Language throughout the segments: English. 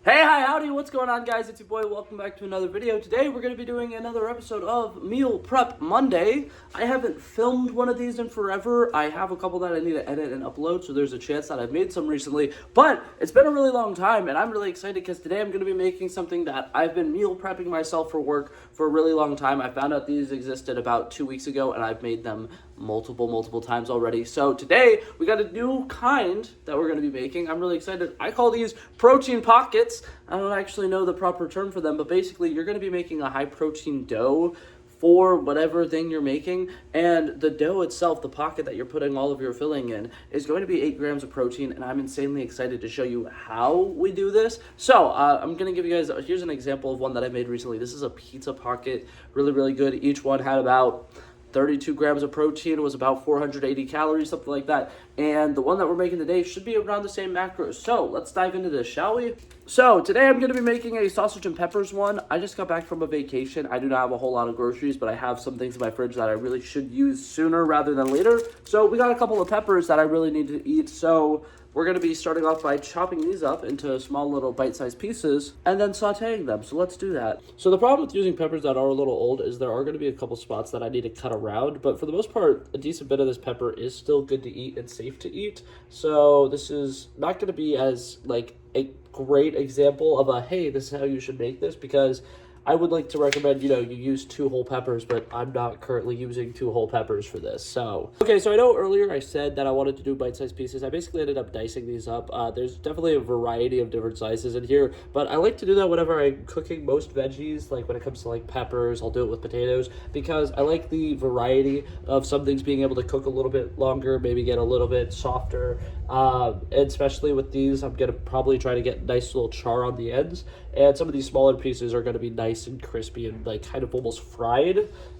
Hey, hi, howdy, what's going on, guys? It's your boy. Welcome back to another video. Today, we're going to be doing another episode of Meal Prep Monday. I haven't filmed one of these in forever. I have a couple that I need to edit and upload, so there's a chance that I've made some recently. But it's been a really long time, and I'm really excited because today I'm going to be making something that I've been meal prepping myself for work for a really long time. I found out these existed about 2 weeks ago, and I've made them multiple times already. So today, we got a new kind that we're going to be making. I'm really excited. I call these protein pockets. I don't actually know the proper term for them, but basically you're going to be making a high protein dough for whatever thing you're making, and the dough itself, the pocket that you're putting all of your filling in, is going to be 8 grams of protein, and I'm insanely excited to show you how we do this. So I'm going to give you guys, here's an example of one that I made recently. This is a pizza pocket, really good. Each one had about 32 grams of protein. It was about 480 calories, something like that. And the one that we're making today should be around the same macros. So let's dive into this, shall we? So today I'm going to be making a sausage and peppers one. I just got back from a vacation. I do not have a whole lot of groceries, but I have some things in my fridge that I really should use sooner rather than later. So we got a couple of peppers that I really need to eat. So we're going to be starting off by chopping these up into small little bite-sized pieces and then sauteing them. So let's do that. So the problem with using peppers that are a little old is there are going to be a couple spots that I need to cut around. But for the most part, a decent bit of this pepper is still good to eat and safe to eat. So this is not going to be as like a great example of a, hey, this is how you should make this, because I would like to recommend, you use 2 whole peppers, but I'm not currently using 2 whole peppers for this. So I know earlier I said that I wanted to do bite-sized pieces. I basically ended up dicing these up. There's definitely a variety of different sizes in here, but I like to do that whenever I'm cooking most veggies. Like when it comes to like peppers, I'll do it with potatoes, because I like the variety of some things being able to cook a little bit longer, maybe get a little bit softer. And especially with these, I'm going to probably try to get nice little char on the ends. And some of these smaller pieces are going to be nice and crispy and like kind of almost fried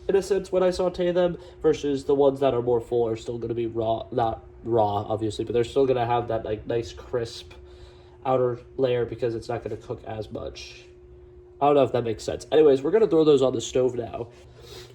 in a sense when I saute them, versus the ones that are more full are still going to be raw, not raw obviously, but they're still going to have that like nice crisp outer layer because it's not going to cook as much. I don't know if that makes sense. Anyways, we're going to throw those on the stove now.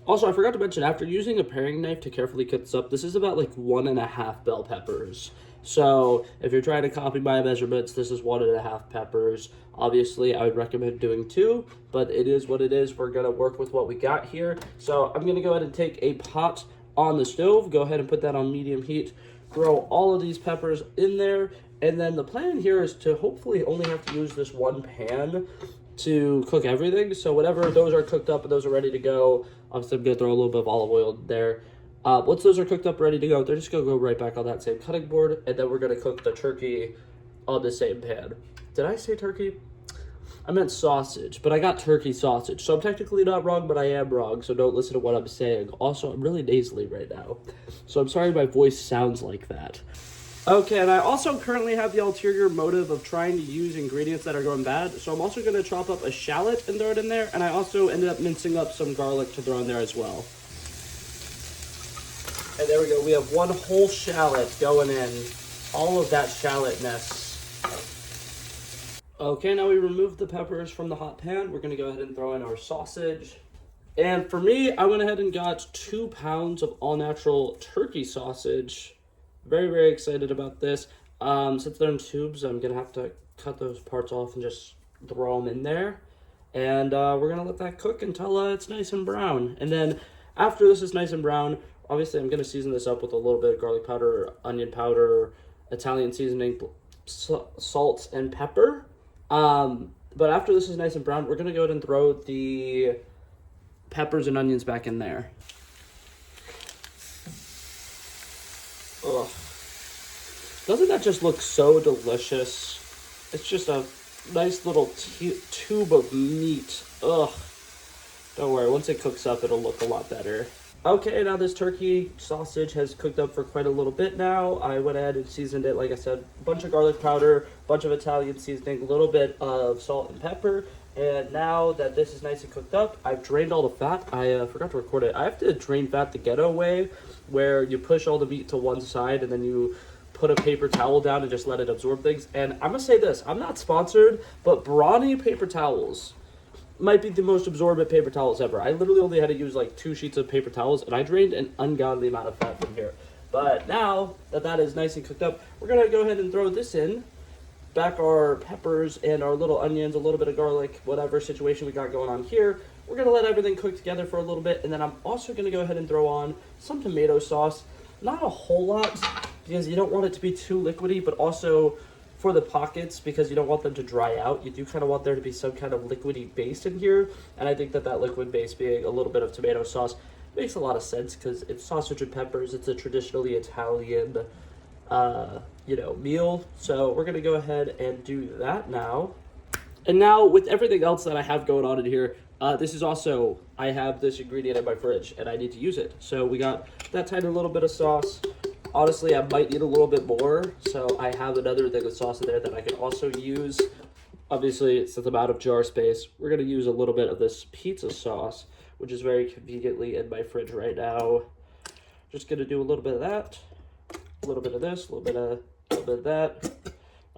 Also, I forgot to mention, after using a paring knife to carefully cut this up, this is about like 1.5 bell peppers. So if you're trying to copy my measurements, this is 1.5 peppers. Obviously, I would recommend doing 2, but it is what it is. We're going to work with what we got here. So I'm going to go ahead and take a pot on the stove, go ahead and put that on medium heat, throw all of these peppers in there, and then the plan here is to hopefully only have to use this one pan to cook everything. So whenever those are cooked up and those are ready to go, obviously I'm going to throw a little bit of olive oil in there. Once those are cooked up, ready to go, they're just going to go right back on that same cutting board, and then we're going to cook the turkey on the same pan. Did I say turkey? I meant sausage, but I got turkey sausage, so I'm technically not wrong, but I am wrong, so don't listen to what I'm saying. Also, I'm really nasally right now, so I'm sorry my voice sounds like that. Okay, and I also currently have the ulterior motive of trying to use ingredients that are going bad, so I'm also going to chop up a shallot and throw it in there, and I also ended up mincing up some garlic to throw in there as well. And there we go, we have 1 whole shallot going in, all of that shallotness. Okay, now we removed the peppers from the hot pan. We're going to go ahead and throw in our sausage. And for me, I went ahead and got 2 pounds of all-natural turkey sausage. Very excited about this. Since they're in tubes, I'm going to have to cut those parts off and just throw them in there. And we're going to let that cook until it's nice and brown. And then after this is nice and brown, obviously I'm going to season this up with a little bit of garlic powder, onion powder, Italian seasoning, salt, and pepper. But after this is nice and brown, we're going to go ahead and throw the peppers and onions back in there. Ugh. Doesn't that just look so delicious? It's just a nice little tube of meat. Ugh. Don't worry, once it cooks up, it'll look a lot better. Okay, now this turkey sausage has cooked up for quite a little bit now. I went ahead and seasoned it, like I said, a bunch of garlic powder, a bunch of Italian seasoning, a little bit of salt and pepper. And now that this is nice and cooked up, I've drained all the fat. I forgot to record it. I have to drain fat the ghetto way, where you push all the meat to one side and then you put a paper towel down and just let it absorb things. And I'm going to say this, I'm not sponsored, but Brawny paper towels might be the most absorbent paper towels ever. I literally only had to use like 2 sheets of paper towels, and I drained an ungodly amount of fat from here. But now that that is nice and cooked up, we're going to go ahead and throw this in. back our peppers and our little onions, a little bit of garlic, whatever situation we got going on here. We're going to let everything cook together for a little bit, and then I'm also going to go ahead and throw on some tomato sauce. Not a whole lot, because you don't want it to be too liquidy, but also for the pockets, because you don't want them to dry out. You do kind of want there to be some kind of liquidy base in here, and I think that that liquid base being a little bit of tomato sauce makes a lot of sense, because it's sausage and peppers. It's a traditionally Italian meal. So we're going to go ahead and do that now. And now with everything else that I have going on in here, this is also, I have this ingredient in my fridge and I need to use it. So we got that tiny little bit of sauce. Honestly, I might need a little bit more. So I have another thing of sauce in there that I can also use. Obviously, since I'm out of jar space, we're going to use a little bit of this pizza sauce, which is very conveniently in my fridge right now. Just going to do a little bit of that. A little bit of this, a little bit of that.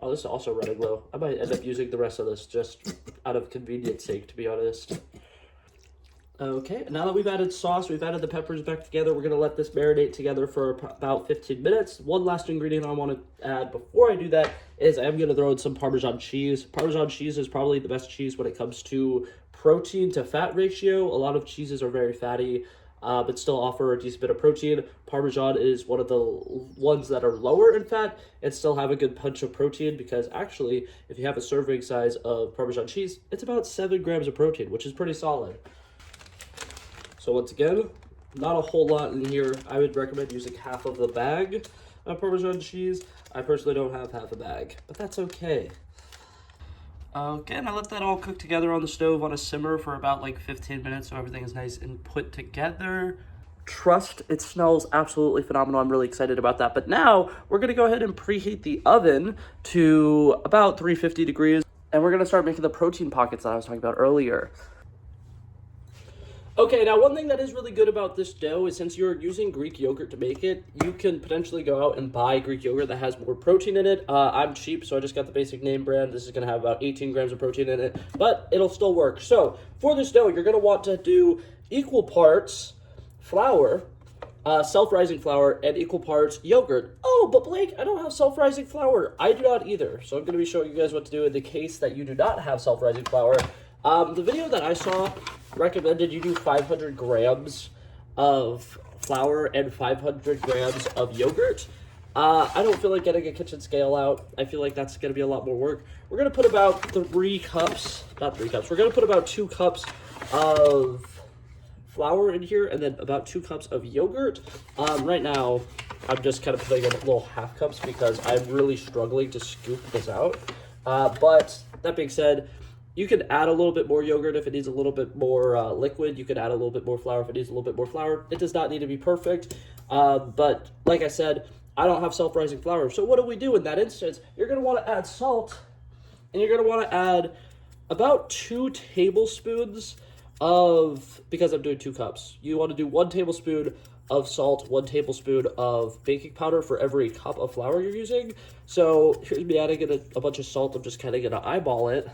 Oh, this is also running low. I might end up using the rest of this just out of convenience sake, to be honest. Okay, now that we've added sauce, we've added the peppers back together, we're going to let this marinate together for about 15 minutes. One last ingredient I want to add before I do that is I am going to throw in some Parmesan cheese. Parmesan cheese is probably the best cheese when it comes to protein to fat ratio. A lot of cheeses are very fatty, but still offer a decent bit of protein. Parmesan is one of the ones that are lower in fat and still have a good punch of protein, because actually, if you have a serving size of Parmesan cheese, it's about 7 grams of protein, which is pretty solid. So once again, not a whole lot in here. I would recommend using half of the bag of Parmesan cheese. I personally don't have half a bag, but that's okay. Okay, and I let that all cook together on the stove on a simmer for about like 15 minutes so everything is nice and put together. Trust, it smells absolutely phenomenal. I'm really excited about that. But now we're going to go ahead and preheat the oven to about 350 degrees. And we're going to start making the protein pockets that I was talking about earlier. Okay, now one thing that is really good about this dough is since you're using Greek yogurt to make it, you can potentially go out and buy Greek yogurt that has more protein in it. I'm cheap, so I just got the basic name brand. This is going to have about 18 grams of protein in it, but it'll still work. So for this dough, you're going to want to do equal parts flour, self-rising flour, and equal parts yogurt. Oh, but Blake, I don't have self-rising flour. I do not either, so I'm going to be showing you guys what to do in the case that you do not have self-rising flour. The video that I saw recommended you do 500 grams of flour and 500 grams of yogurt. I don't feel like getting a kitchen scale out. I feel like that's going to be a lot more work. We're going to put about 3 cups, not 3 cups, we're going to put about 2 cups of flour in here and then about 2 cups of yogurt. Right now, I'm just kind of putting in little half cups because I'm really struggling to scoop this out. But that being said, you can add a little bit more yogurt if it needs a little bit more liquid. You could add a little bit more flour if it needs a little bit more flour. It does not need to be perfect. But like I said, I don't have self-rising flour. So what do we do in that instance? You're going to want to add salt. And you're going to want to add about 2 tablespoons of, because I'm doing 2 cups, you want to do 1 tablespoon of salt, 1 tablespoon of baking powder for every cup of flour you're using. So here's me adding in a bunch of salt. I'm just kind of going to eyeball it.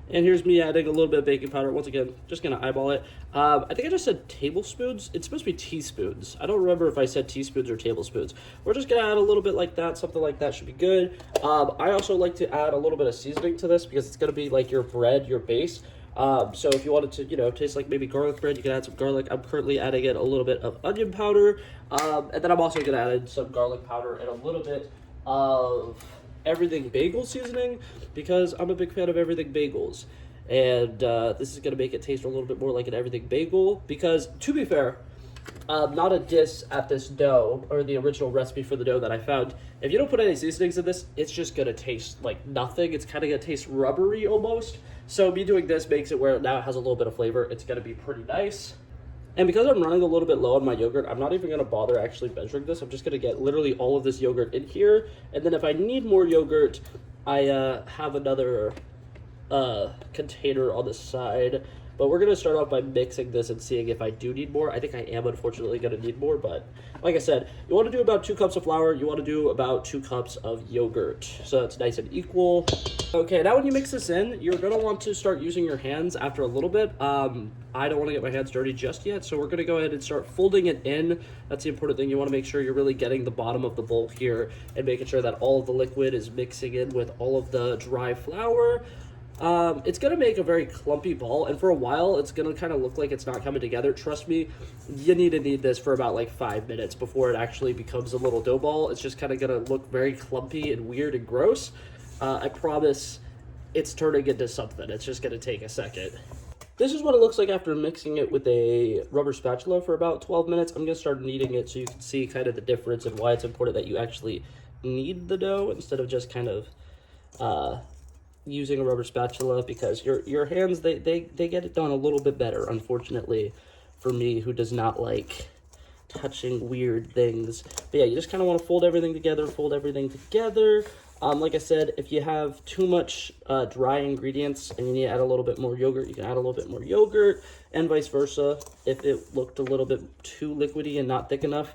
And here's me adding a little bit of baking powder. Once again, just going to eyeball it. I think I just said tablespoons. It's supposed to be teaspoons. I don't remember if I said teaspoons or tablespoons. We're just going to add a little bit like that. Something like that should be good. I also like to add a little bit of seasoning to this because it's going to be like your bread, your base. So if you wanted to, taste like maybe garlic bread, you can add some garlic. I'm currently adding in a little bit of onion powder. And then I'm also going to add in some garlic powder and a little bit of everything bagel seasoning because I'm a big fan of everything bagels. And this is going to make it taste a little bit more like an everything bagel because, to be fair, not a diss at this dough or the original recipe for the dough that I found. If you don't put any seasonings in this, it's just going to taste like nothing. It's kind of going to taste rubbery almost. So me doing this makes it where now it has a little bit of flavor. It's going to be pretty nice. And because I'm running a little bit low on my yogurt, I'm not even going to bother actually measuring this. I'm just going to get literally all of this yogurt in here. And then if I need more yogurt, I have another container on the side But we're going to start off by mixing this and seeing if I do need more. I think I am unfortunately going to need more, but like I said, you want to do about 2 cups of flour. You want to do about 2 cups of yogurt. So it's nice and equal. Okay, now when you mix this in, you're going to want to start using your hands after a little bit. I don't want to get my hands dirty just yet, so we're going to go ahead and start folding it in. That's the important thing. You want to make sure you're really getting the bottom of the bowl here and making sure that all of the liquid is mixing in with all of the dry flour. It's going to make a very clumpy ball, and for a while, it's going to kind of look like it's not coming together. Trust me, you need this for about like 5 minutes before it actually becomes a little dough ball. It's just kind of going to look very clumpy and weird and gross. I promise it's turning into something. It's just going to take a second. This is what it looks like after mixing it with a rubber spatula for about 12 minutes. I'm going to start kneading it so you can see kind of the difference and why it's important that you actually knead the dough instead of just kind of using a rubber spatula, because your hands, they get it done a little bit better, unfortunately, for me, who does not like touching weird things. But yeah, you just kind of want to fold everything together. Like I said, if you have too much dry ingredients and you need to add a little bit more yogurt, you can add a little bit more yogurt, and vice versa. If it looked a little bit too liquidy and not thick enough,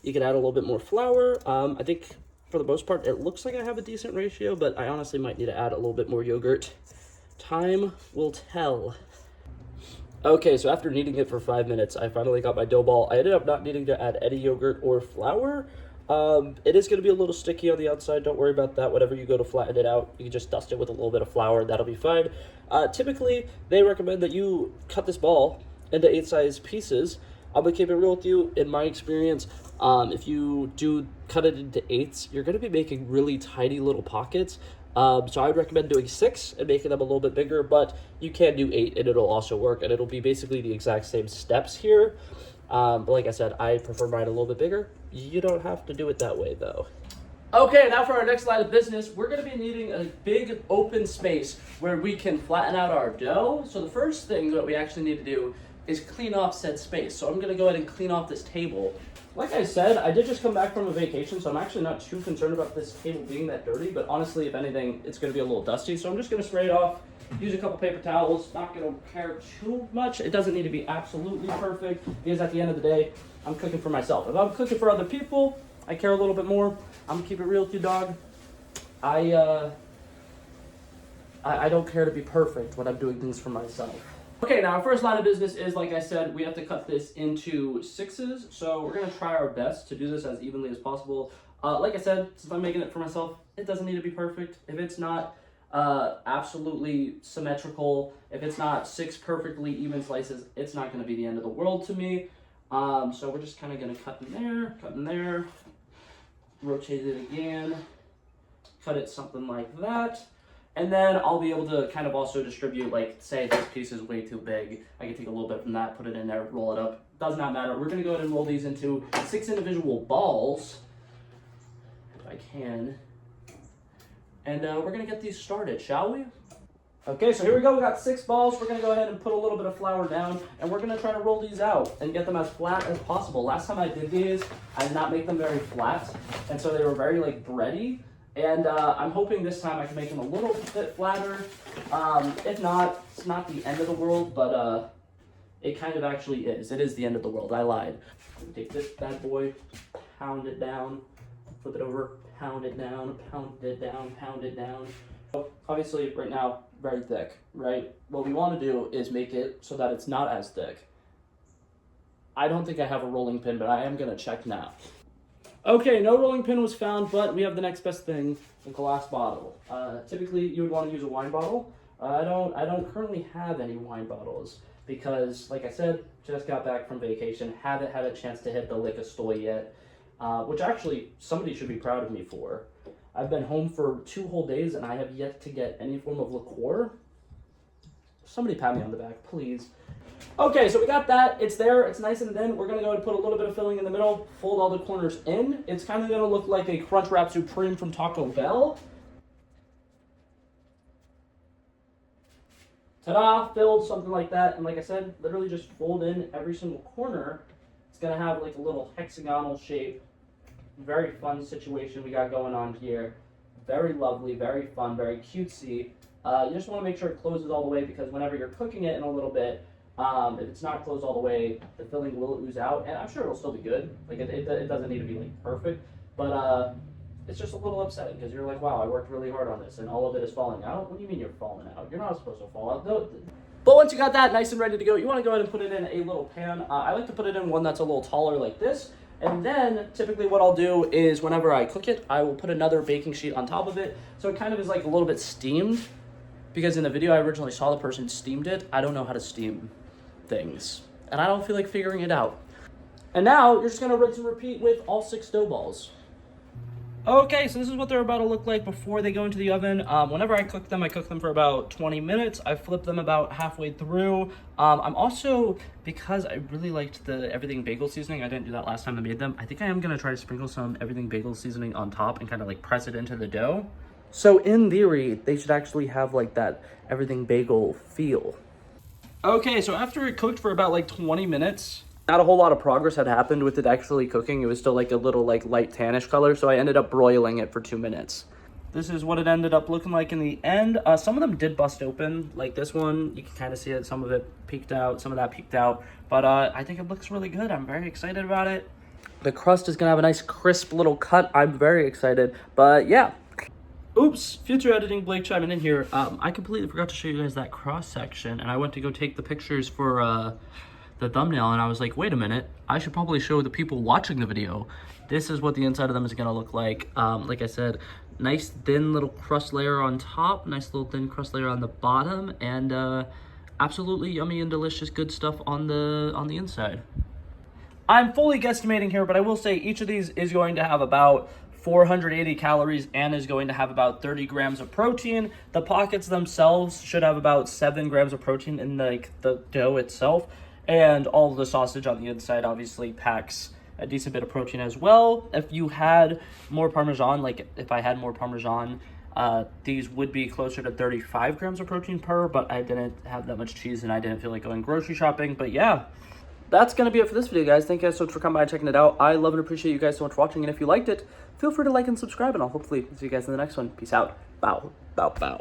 you could add a little bit more flour. I think for the most part, it looks like I have a decent ratio, but I honestly might need to add a little bit more yogurt. Time will tell. Okay, so after kneading it for 5 minutes, I finally got my dough ball. I ended up not needing to add any yogurt or flour. It is going to be a little sticky on the outside. Don't worry about that. Whenever you go to flatten it out, you can just dust it with a little bit of flour. That'll be fine. Typically, they recommend that you cut this ball into 8-size pieces. I'm going to keep it real with you. In my experience, if you do cut it into 8s, you're going to be making really tiny little pockets. So I would recommend doing 6 and making them a little bit bigger, but you can do 8 and it'll also work, and it'll be basically the exact same steps here. But like I said, I prefer mine a little bit bigger. You don't have to do it that way, though. Okay, now for our next line of business, we're going to be needing a big open space where we can flatten out our dough. So the first thing that we actually need to do is clean off said space. So I'm going to go ahead and clean off this table. Like I said, I did just come back from a vacation, so I'm actually not too concerned about this table being that dirty, but honestly, if anything, it's going to be a little dusty. So I'm just going to spray it off, use a couple paper towels, not going to care too much. It doesn't need to be absolutely perfect, because at the end of the day, I'm cooking for myself. If I'm cooking for other people, I care a little bit more. I'm going to keep it real with you, dog. I don't care to be perfect when I'm doing things for myself. Okay, now our first line of business is, like I said, we have to cut this into 6s. So we're going to try our best to do this as evenly as possible. Like I said, since I'm making it for myself, it doesn't need to be perfect. If it's not absolutely symmetrical, if it's not 6 perfectly even slices, it's not going to be the end of the world to me. So we're just kind of going to cut in there, rotate it again, cut it something like that. And then I'll be able to kind of also distribute, like, say this piece is way too big. I can take a little bit from that, put it in there, roll it up. Does not matter. We're going to go ahead and roll these into 6 individual balls, if I can. And we're going to get these started, shall we? Okay, so here we go. We got 6 balls. We're going to go ahead and put a little bit of flour down, and we're going to try to roll these out and get them as flat as possible. Last time I did these, I did not make them very flat, and so they were very, like, bready. And I'm hoping this time I can make them a little bit flatter. If not, it's not the end of the world, but it kind of actually is. It is the end of the world. I lied. Take this bad boy, pound it down, flip it over, pound it down, pound it down, pound it down. So obviously, right now, very thick, right? What we want to do is make it so that it's not as thick. I don't think I have a rolling pin, but I am going to check now. Okay, no rolling pin was found, but we have the next best thing, a glass bottle. Typically, you would want to use a wine bottle. I don't currently have any wine bottles because, like I said, just got back from vacation, haven't had a chance to hit the liquor store yet, which actually somebody should be proud of me for. I've been home for 2 whole days and I have yet to get any form of liqueur. Somebody pat me on the back, please. Okay, so we got that. It's there. It's nice and thin. We're going to go and put a little bit of filling in the middle, fold all the corners in. It's kind of going to look like a Crunchwrap Supreme from Taco Bell. Ta-da, filled, something like that. And like I said, literally just fold in every single corner. It's going to have like a little hexagonal shape. Very fun situation we got going on here. Very lovely, very fun, very cutesy. You just want to make sure it closes all the way, because whenever you're cooking it in a little bit, if it's not closed all the way, the filling will ooze out, and I'm sure it'll still be good. Like it doesn't need to be like perfect, but it's just a little upsetting because you're like, wow, I worked really hard on this, and all of it is falling out. What do you mean you're falling out? You're not supposed to fall out. No. But once you got that nice and ready to go, you want to go ahead and put it in a little pan. I like to put it in one that's a little taller like this. And then typically what I'll do is whenever I cook it, I will put another baking sheet on top of it. So it kind of is like a little bit steamed, because in the video I originally saw the person steamed it. I don't know how to steam things, and I don't feel like figuring it out. And now you're just gonna rinse and repeat with all 6 dough balls. Okay, so this is what they're about to look like before they go into the oven. Whenever I cook them for about 20 minutes. I flip them about halfway through. I'm also, because I really liked the everything bagel seasoning, I didn't do that last time I made them. I think I am gonna try to sprinkle some everything bagel seasoning on top and kind of like press it into the dough. So in theory, they should actually have like that everything bagel feel. Okay, so after it cooked for about like 20 minutes, not a whole lot of progress had happened with it actually cooking. It was still like a little like light tannish color, so I ended up broiling it for 2 minutes. This is what it ended up looking like in the end. Some of them did bust open, like this one. You can kind of see it. Some of it peeked out, some of that peeked out. But I think it looks really good. I'm very excited about it. The crust is gonna have a nice crisp little cut. I'm very excited, but yeah. Oops, future editing Blake chiming in here. I completely forgot to show you guys that cross section, and I went to go take the pictures for the thumbnail, and I was like, wait a minute, I should probably show the people watching the video. This is what the inside of them is gonna look like. Like I said, nice thin little crust layer on top, nice little thin crust layer on the bottom, and absolutely yummy and delicious good stuff on the inside. I'm fully guesstimating here, but I will say each of these is going to have about 480 calories and is going to have about 30 grams of protein. The pockets themselves should have about 7 grams of protein in like the dough itself. And all of the sausage on the inside obviously packs a decent bit of protein as well. If you had more Parmesan, like if I had more Parmesan, these would be closer to 35 grams of protein per, but I didn't have that much cheese and I didn't feel like going grocery shopping. But yeah, that's going to be it for this video, guys. Thank you guys so much for coming by and checking it out. I love and appreciate you guys so much for watching. And if you liked it, feel free to like and subscribe, and I'll hopefully see you guys in the next one. Peace out. Bow, bow, bow.